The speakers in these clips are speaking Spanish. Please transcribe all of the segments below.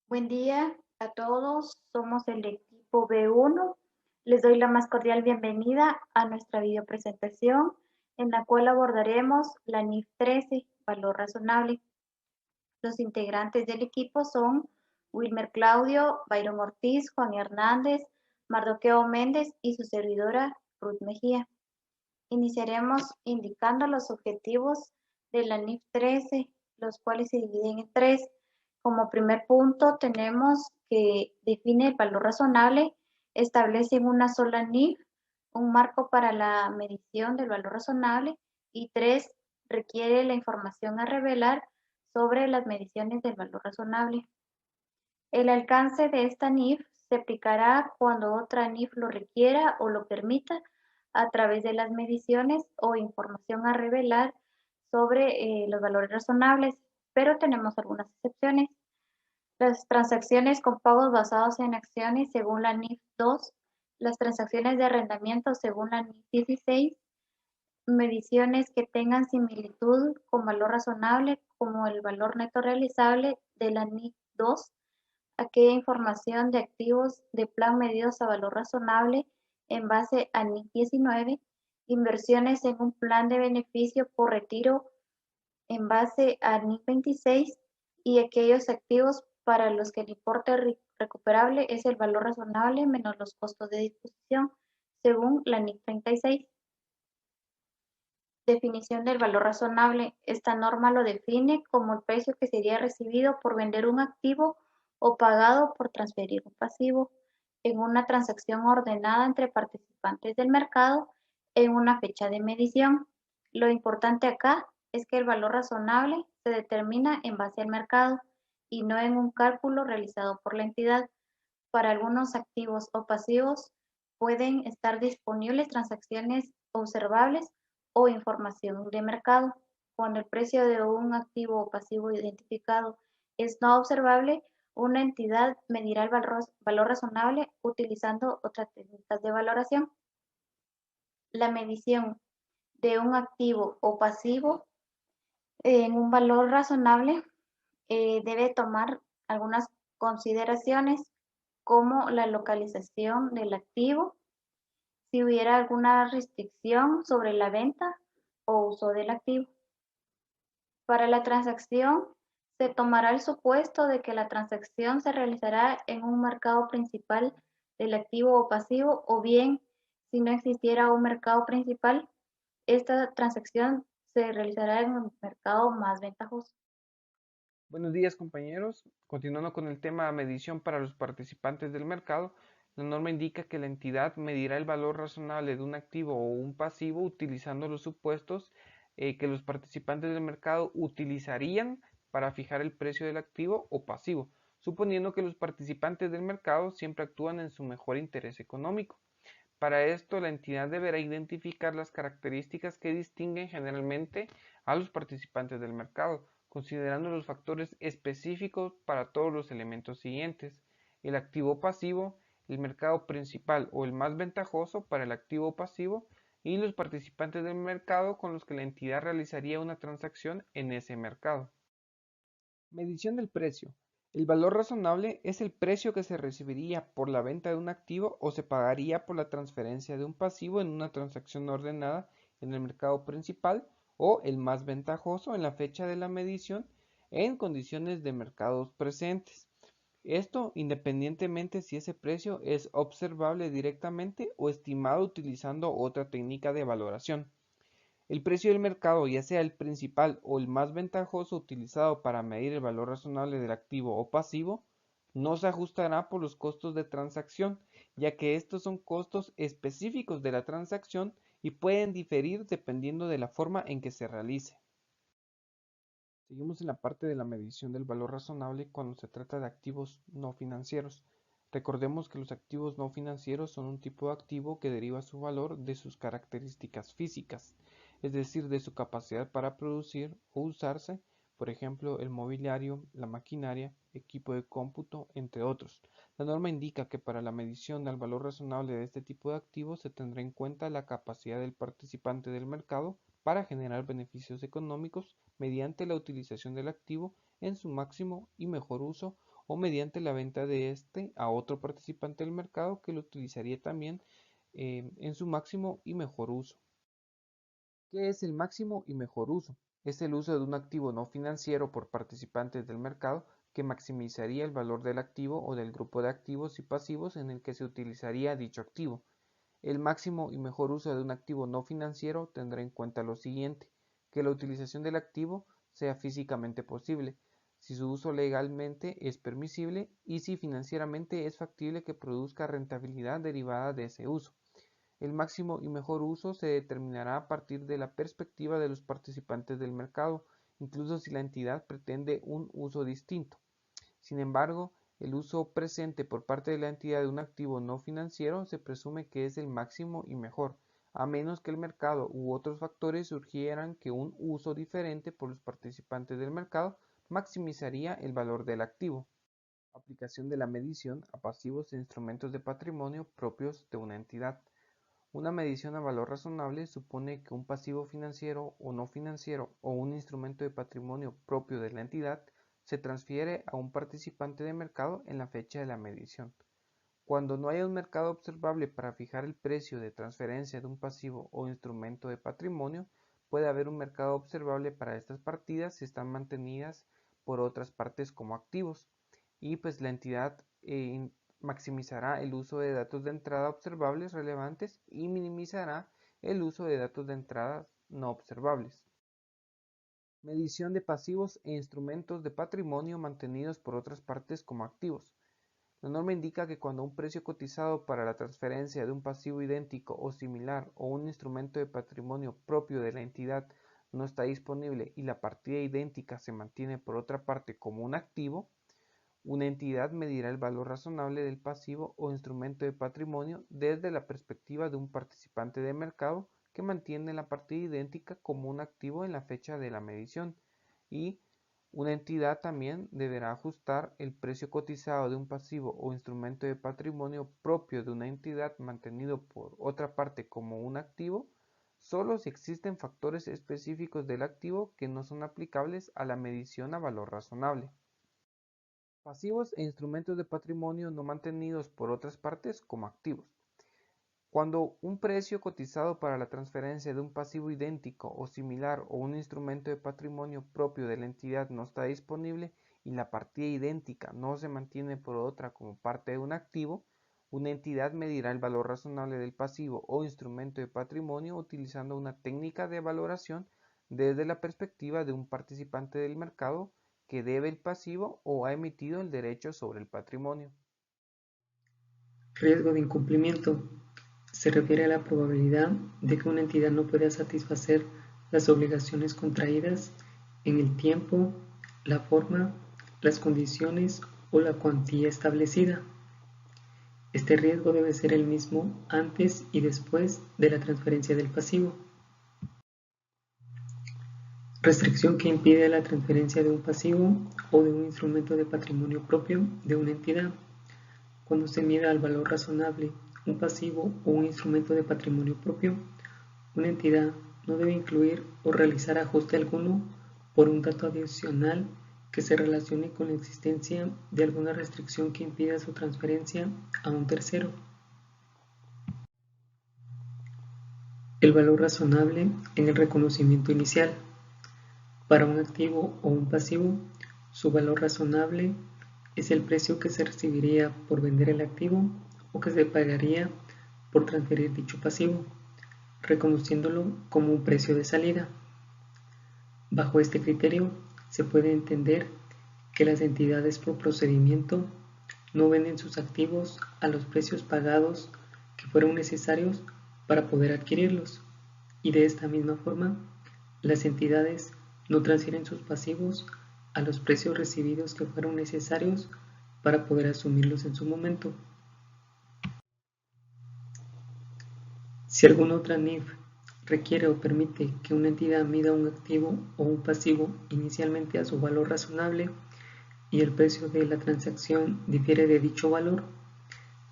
Buen día a todos, somos el equipo B1. Les doy la más cordial bienvenida a nuestra videopresentación en la cual abordaremos la NIF 13, valor razonable. Los integrantes del equipo son Wilmer Claudio, Byron Ortiz, Juan Hernández, Mardoqueo Méndez y su servidora Ruth Mejía. Iniciaremos indicando los objetivos de la NIF 13, los cuales se dividen en tres. Como primer punto tenemos que define el valor razonable, establece en una sola NIF un marco para la medición del valor razonable y tres, requiere la información a revelar sobre las mediciones del valor razonable. El alcance de esta NIF se aplicará cuando otra NIF lo requiera o lo permita a través de las mediciones o información a revelar sobre los valores razonables, pero tenemos algunas excepciones. Las transacciones con pagos basados en acciones según la NIF 2, las transacciones de arrendamiento según la NIF 16, mediciones que tengan similitud con valor razonable como el valor neto realizable de la NIF 2, aquella información de activos de plan medidos a valor razonable en base a NIF 19, inversiones en un plan de beneficio por retiro en base a NIF 26 y aquellos activos para los que el importe recuperable es el valor razonable menos los costos de disposición, según la NIF 36. Definición del valor razonable. Esta norma lo define como el precio que sería recibido por vender un activo o pagado por transferir un pasivo en una transacción ordenada entre participantes del mercado en una fecha de medición. Lo importante acá es que el valor razonable se determina en base al mercado y no en un cálculo realizado por la entidad. Para algunos activos o pasivos pueden estar disponibles transacciones observables o información de mercado. Cuando el precio de un activo o pasivo identificado es no observable, una entidad medirá el valor razonable utilizando otras técnicas de valoración. La medición de un activo o pasivo en un valor razonable debe tomar algunas consideraciones como la localización del activo, si hubiera alguna restricción sobre la venta o uso del activo. Para la transacción, se tomará el supuesto de que la transacción se realizará en un mercado principal del activo o pasivo, o bien, si no existiera un mercado principal, esta transacción se realizará en un mercado más ventajoso. Buenos días, compañeros. Continuando con el tema medición para los participantes del mercado, la norma indica que la entidad medirá el valor razonable de un activo o un pasivo utilizando los supuestos que los participantes del mercado utilizarían para fijar el precio del activo o pasivo, suponiendo que los participantes del mercado siempre actúan en su mejor interés económico. Para esto, la entidad deberá identificar las características que distinguen generalmente a los participantes del mercado, considerando los factores específicos para todos los elementos siguientes: el activo pasivo, el mercado principal o el más ventajoso para el activo pasivo, y los participantes del mercado con los que la entidad realizaría una transacción en ese mercado. Medición del precio. El valor razonable es el precio que se recibiría por la venta de un activo o se pagaría por la transferencia de un pasivo en una transacción ordenada en el mercado principal o el más ventajoso en la fecha de la medición en condiciones de mercados presentes. Esto independientemente si ese precio es observable directamente o estimado utilizando otra técnica de valoración. El precio del mercado, ya sea el principal o el más ventajoso utilizado para medir el valor razonable del activo o pasivo, no se ajustará por los costos de transacción, ya que estos son costos específicos de la transacción y pueden diferir dependiendo de la forma en que se realice. Seguimos en la parte de la medición del valor razonable cuando se trata de activos no financieros. Recordemos que los activos no financieros son un tipo de activo que deriva su valor de sus características físicas, es decir, de su capacidad para producir o usarse, por ejemplo, el mobiliario, la maquinaria, equipo de cómputo, entre otros. La norma indica que para la medición del valor razonable de este tipo de activos se tendrá en cuenta la capacidad del participante del mercado para generar beneficios económicos mediante la utilización del activo en su máximo y mejor uso o mediante la venta de este a otro participante del mercado que lo utilizaría también en su máximo y mejor uso. ¿Qué es el máximo y mejor uso? Es el uso de un activo no financiero por participantes del mercado que maximizaría el valor del activo o del grupo de activos y pasivos en el que se utilizaría dicho activo. El máximo y mejor uso de un activo no financiero tendrá en cuenta lo siguiente: que la utilización del activo sea físicamente posible, si su uso legalmente es permisible y si financieramente es factible que produzca rentabilidad derivada de ese uso. El máximo y mejor uso se determinará a partir de la perspectiva de los participantes del mercado, incluso si la entidad pretende un uso distinto. Sin embargo, el uso presente por parte de la entidad de un activo no financiero se presume que es el máximo y mejor, a menos que el mercado u otros factores sugieran que un uso diferente por los participantes del mercado maximizaría el valor del activo. Aplicación de la medición a pasivos e instrumentos de patrimonio propios de una entidad. Una medición a valor razonable supone que un pasivo financiero o no financiero o un instrumento de patrimonio propio de la entidad se transfiere a un participante de mercado en la fecha de la medición. Cuando no haya un mercado observable para fijar el precio de transferencia de un pasivo o instrumento de patrimonio, puede haber un mercado observable para estas partidas si están mantenidas por otras partes como activos, y pues la entidad maximizará el uso de datos de entrada observables relevantes y minimizará el uso de datos de entrada no observables. Medición de pasivos e instrumentos de patrimonio mantenidos por otras partes como activos. La norma indica que cuando un precio cotizado para la transferencia de un pasivo idéntico o similar o un instrumento de patrimonio propio de la entidad no está disponible y la partida idéntica se mantiene por otra parte como un activo, una entidad medirá el valor razonable del pasivo o instrumento de patrimonio desde la perspectiva de un participante de mercado que mantiene la partida idéntica como un activo en la fecha de la medición, y una entidad también deberá ajustar el precio cotizado de un pasivo o instrumento de patrimonio propio de una entidad mantenido por otra parte como un activo, solo si existen factores específicos del activo que no son aplicables a la medición a valor razonable. Pasivos e instrumentos de patrimonio no mantenidos por otras partes como activos. Cuando un precio cotizado para la transferencia de un pasivo idéntico o similar o un instrumento de patrimonio propio de la entidad no está disponible y la partida idéntica no se mantiene por otra como parte de un activo, una entidad medirá el valor razonable del pasivo o instrumento de patrimonio utilizando una técnica de valoración desde la perspectiva de un participante del mercado que debe el pasivo o ha emitido el derecho sobre el patrimonio. Riesgo de incumplimiento. Se refiere a la probabilidad de que una entidad no pueda satisfacer las obligaciones contraídas en el tiempo, la forma, las condiciones o la cuantía establecida. Este riesgo debe ser el mismo antes y después de la transferencia del pasivo. Restricción que impide la transferencia de un pasivo o de un instrumento de patrimonio propio de una entidad. Cuando se mida al valor razonable un pasivo o un instrumento de patrimonio propio, una entidad no debe incluir o realizar ajuste alguno por un dato adicional que se relacione con la existencia de alguna restricción que impida su transferencia a un tercero. El valor razonable en el reconocimiento inicial. Para un activo o un pasivo, su valor razonable es el precio que se recibiría por vender el activo o que se pagaría por transferir dicho pasivo, reconociéndolo como un precio de salida. Bajo este criterio, se puede entender que las entidades por procedimiento no venden sus activos a los precios pagados que fueron necesarios para poder adquirirlos, y de esta misma forma, las entidades no transfieren sus pasivos a los precios recibidos que fueron necesarios para poder asumirlos en su momento. Si alguna otra NIF requiere o permite que una entidad mida un activo o un pasivo inicialmente a su valor razonable y el precio de la transacción difiere de dicho valor,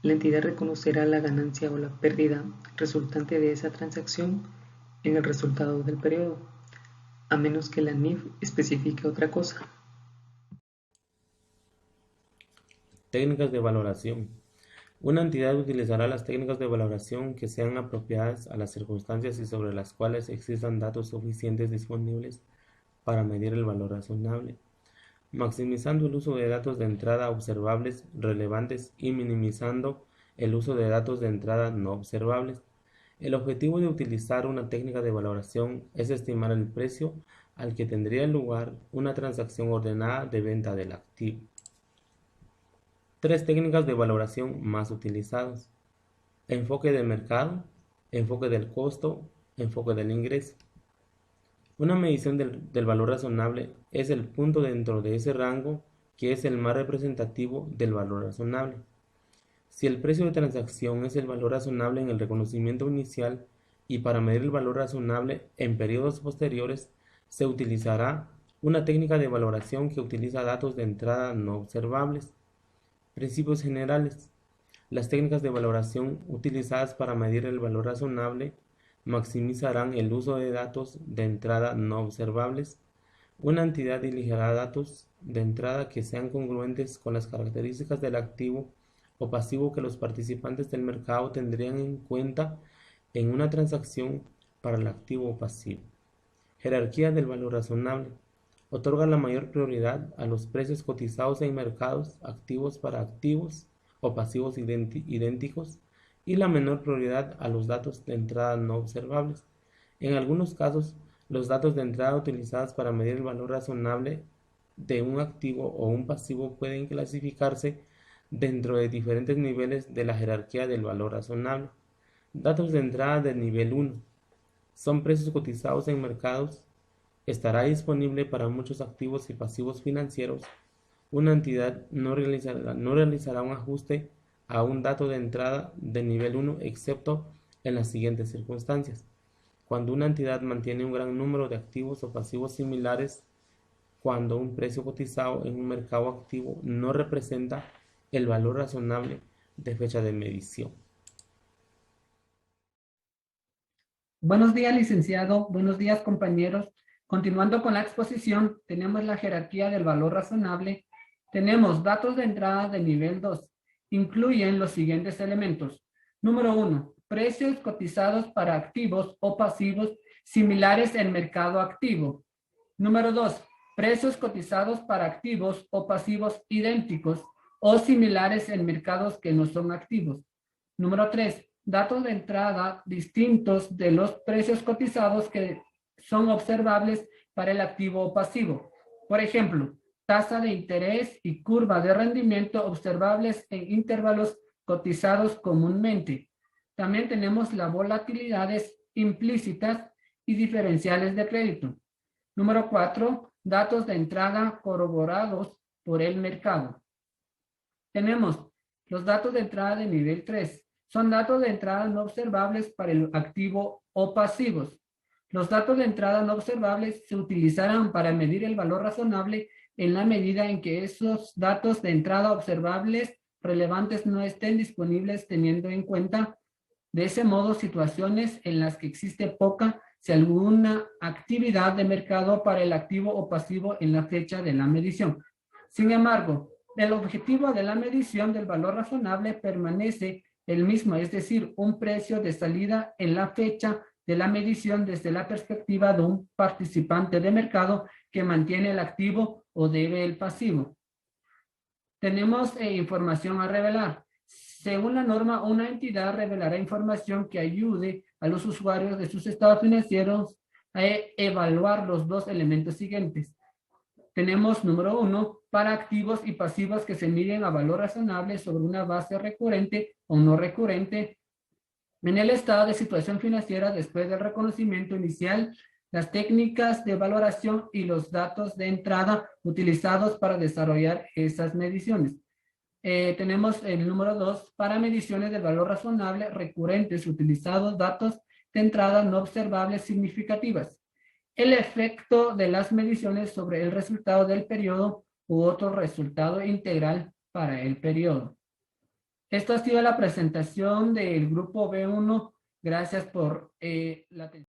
la entidad reconocerá la ganancia o la pérdida resultante de esa transacción en el resultado del periodo, a menos que la NIF especifique otra cosa. Técnicas de valoración. Una entidad utilizará las técnicas de valoración que sean apropiadas a las circunstancias y sobre las cuales existan datos suficientes disponibles para medir el valor razonable, maximizando el uso de datos de entrada observables relevantes y minimizando el uso de datos de entrada no observables. El objetivo de utilizar una técnica de valoración es estimar el precio al que tendría lugar una transacción ordenada de venta del activo. Tres técnicas de valoración más utilizadas: enfoque de mercado, enfoque del costo, enfoque del ingreso. Una medición del valor razonable es el punto dentro de ese rango que es el más representativo del valor razonable. Si el precio de transacción es el valor razonable en el reconocimiento inicial y para medir el valor razonable en periodos posteriores, se utilizará una técnica de valoración que utiliza datos de entrada no observables. Principios generales. Las técnicas de valoración utilizadas para medir el valor razonable maximizarán el uso de datos de entrada no observables. Una entidad elegirá datos de entrada que sean congruentes con las características del activo o pasivo que los participantes del mercado tendrían en cuenta en una transacción para el activo o pasivo. Jerarquía del valor razonable. Otorga la mayor prioridad a los precios cotizados en mercados activos para activos o pasivos idénticos y la menor prioridad a los datos de entrada no observables. En algunos casos, los datos de entrada utilizados para medir el valor razonable de un activo o un pasivo pueden clasificarse dentro de diferentes niveles de la jerarquía del valor razonable. Datos de entrada del nivel 1. Son precios cotizados en mercados. Estará disponible para muchos activos y pasivos financieros. Una entidad no realizará un ajuste a un dato de entrada de nivel 1 excepto en las siguientes circunstancias: cuando una entidad mantiene un gran número de activos o pasivos similares, cuando un precio cotizado en un mercado activo no representa el valor razonable de fecha de medición. Buenos días, licenciado. Buenos días, compañeros. Continuando con la exposición, tenemos la jerarquía del valor razonable. Tenemos datos de entrada de nivel 2. Incluyen los siguientes elementos. Número 1. Precios cotizados para activos o pasivos similares en mercado activo. Número 2. Precios cotizados para activos o pasivos idénticos o similares en mercados que no son activos. Número 3. Datos de entrada distintos de los precios cotizados que son observables para el activo o pasivo. Por ejemplo, tasa de interés y curva de rendimiento observables en intervalos cotizados comúnmente. También tenemos las volatilidades implícitas y diferenciales de crédito. Número 4, datos de entrada corroborados por el mercado. Tenemos los datos de entrada de nivel 3. Son datos de entrada no observables para el activo o pasivos. Los datos de entrada no observables se utilizarán para medir el valor razonable en la medida en que esos datos de entrada observables relevantes no estén disponibles, teniendo en cuenta de ese modo situaciones en las que existe poca, si alguna, actividad de mercado para el activo o pasivo en la fecha de la medición. Sin embargo, el objetivo de la medición del valor razonable permanece el mismo, es decir, un precio de salida en la fecha de la medición desde la perspectiva de un participante de mercado que mantiene el activo o debe el pasivo. Tenemos información a revelar. Según la norma, una entidad revelará información que ayude a los usuarios de sus estados financieros a evaluar los dos elementos siguientes. Tenemos número 1, para activos y pasivos que se miden a valor razonable sobre una base recurrente o no recurrente en el estado de situación financiera después del reconocimiento inicial, las técnicas de valoración y los datos de entrada utilizados para desarrollar esas mediciones. Tenemos el número 2, para mediciones del valor razonable recurrentes utilizados datos de entrada no observables significativas. El efecto de las mediciones sobre el resultado del periodo u otro resultado integral para el periodo. Esto ha sido la presentación del grupo B1. Gracias por la atención.